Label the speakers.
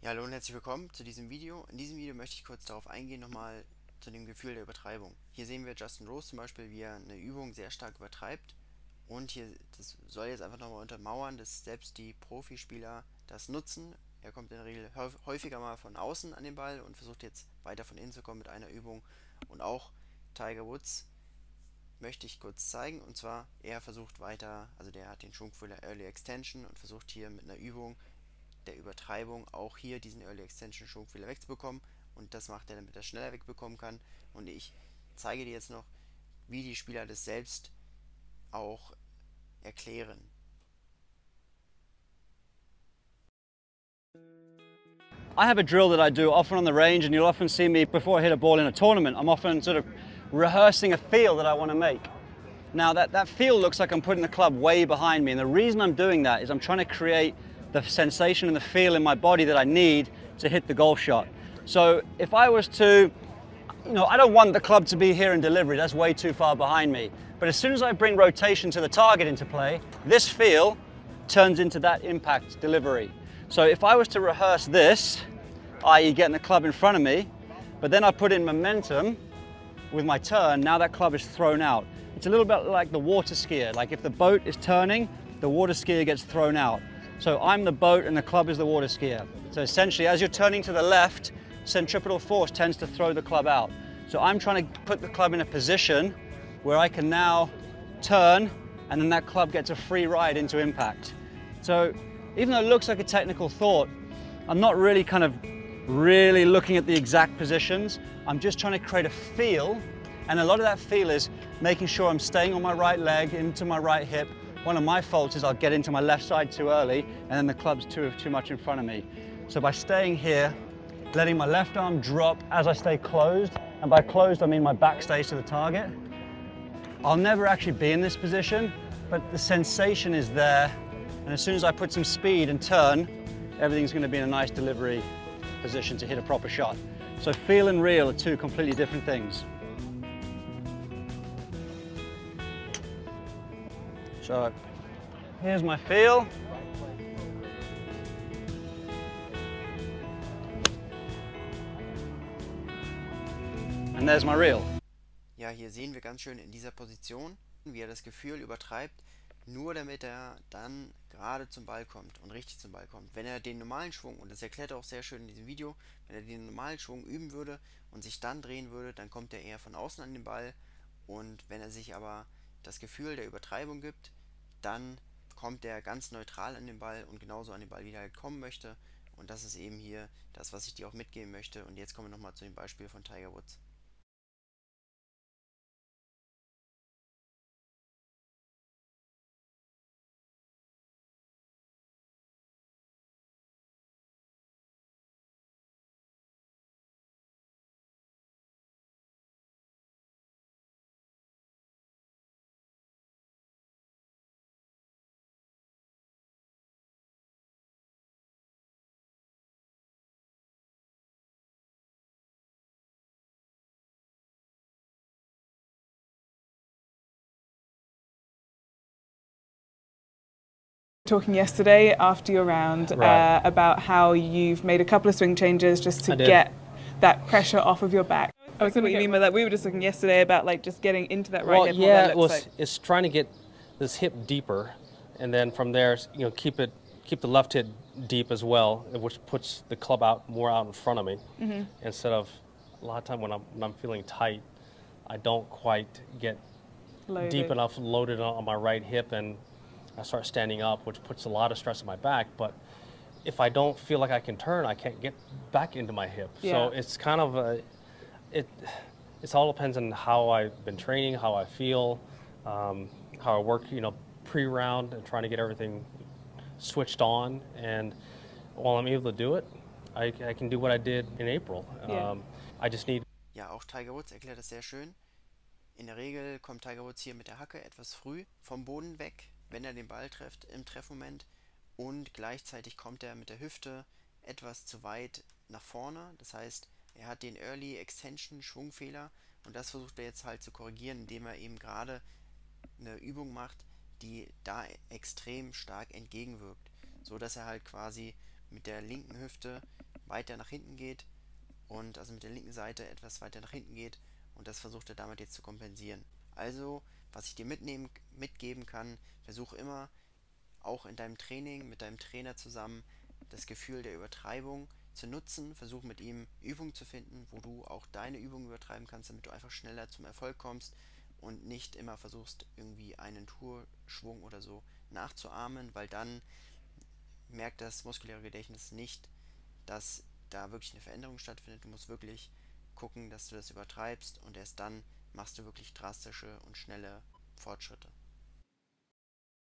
Speaker 1: Ja, hallo und herzlich willkommen zu diesem Video. In diesem Video möchte ich kurz darauf eingehen, nochmal zu dem Gefühl der Übertreibung. Hier sehen wir Justin Rose zum Beispiel, wie er eine Übung sehr stark übertreibt. Und hier, das soll jetzt einfach nochmal untermauern, dass selbst die Profispieler das nutzen. Er kommt in der Regel häufiger mal von außen an den Ball und versucht jetzt weiter von innen zu kommen mit einer Übung. Und auch Tiger Woods möchte ich kurz zeigen. Und zwar, er versucht weiter, also der hat den Schwungfehler Early Extension und versucht hier mit einer Übung der Übertreibung auch hier diesen Early Extension Schwungfehler wegzubekommen, und das macht er, damit er schneller wegbekommen kann. Und ich zeige dir jetzt noch, wie die Spieler das selbst auch erklären.
Speaker 2: I have a drill that I do often on the range, and you'll often see me before I hit a ball in a tournament. I'm often sort of rehearsing a feel that I want to make. Now that feel looks like I'm putting the club way behind me, and the reason I'm doing that is I'm trying to create the sensation and the feel in my body that I need to hit the golf shot. So if I was to, I don't want the club to be here in delivery, that's way too far behind me. But as soon as I bring rotation to the target into play, this feel turns into that impact delivery. So if I was to rehearse this, i.e. getting the club in front of me, but then I put in momentum with my turn, now that club is thrown out. It's a little bit like the water skier. Like if the boat is turning, the water skier gets thrown out. So I'm the boat and the club is the water skier. So essentially, as you're turning to the left, centripetal force tends to throw the club out. So I'm trying to put the club in a position where I can now turn, and then that club gets a free ride into impact. So even though it looks like a technical thought, I'm not really really looking at the exact positions. I'm just trying to create a feel, and a lot of that feel is making sure I'm staying on my right leg, into my right hip. One of my faults is I'll get into my left side too early, and then the club's too much in front of me. So by staying here, letting my left arm drop as I stay closed, and by closed I mean my back stays to the target, I'll never actually be in this position, but the sensation is there, and as soon as I put some speed and turn, everything's going to be in a nice delivery position to hit a proper shot. So feel and real are two completely different things. So here's my feel. And there's my real.
Speaker 1: Ja, hier sehen wir ganz schön in dieser Position, wie er das Gefühl übertreibt, nur damit er dann gerade zum Ball kommt und richtig zum Ball kommt. Wenn er den normalen Schwung, und das erklärt er auch sehr schön in diesem Video, wenn er den normalen Schwung üben würde und sich dann drehen würde, dann kommt er eher von außen an den Ball. Und wenn er sich aber das Gefühl der Übertreibung gibt, dann kommt er ganz neutral an den Ball und genauso an den Ball, wie er halt kommen möchte. Und das ist eben hier das, was ich dir auch mitgeben möchte. Und jetzt kommen wir nochmal zu dem Beispiel von Tiger Woods.
Speaker 3: Talking yesterday after your round about how you've made a couple of swing changes just to get that pressure off of your back. I was what you mean by that. We were just talking yesterday about just getting into that right hip.
Speaker 4: Yeah, it's trying to get this hip deeper, and then from there, keep the left hip deep as well, which puts the club more out in front of me. Instead of a lot of time when I'm feeling tight, I don't quite get deep enough loaded on my right hip, and I start standing up, which puts a lot of stress on my back. But if I don't feel like I can turn, I can't get back into my hip. Yeah. So it's kind of it all depends on how I've been training, how I feel, how I work, pre-round, and trying to get everything switched on. And while I'm able to do it, I can do what I did in April. Yeah. I just need.
Speaker 1: Ja, auch Tiger Woods erklärt das sehr schön. In der Regel kommt Tiger Woods hier mit der Hacke etwas früh vom Boden weg, wenn er den Ball trifft im Treffmoment, und gleichzeitig kommt er mit der Hüfte etwas zu weit nach vorne. Das heißt, er hat den Early Extension Schwungfehler, und das versucht er jetzt halt zu korrigieren, indem er eben gerade eine Übung macht, die da extrem stark entgegenwirkt, so dass er halt quasi mit der linken Hüfte weiter nach hinten geht und also mit der linken Seite etwas weiter nach hinten geht, und das versucht er damit jetzt zu kompensieren. Also, was ich dir mitgeben kann, versuch immer, auch in deinem Training mit deinem Trainer zusammen, das Gefühl der Übertreibung zu nutzen. Versuch mit ihm Übungen zu finden, wo du auch deine Übungen übertreiben kannst, damit du einfach schneller zum Erfolg kommst und nicht immer versuchst, irgendwie einen Tourschwung oder so nachzuahmen, weil dann merkt das muskuläre Gedächtnis nicht, dass da wirklich eine Veränderung stattfindet. Du musst wirklich gucken, dass du das übertreibst, und erst dann machst du wirklich drastische und schnelle Fortschritte.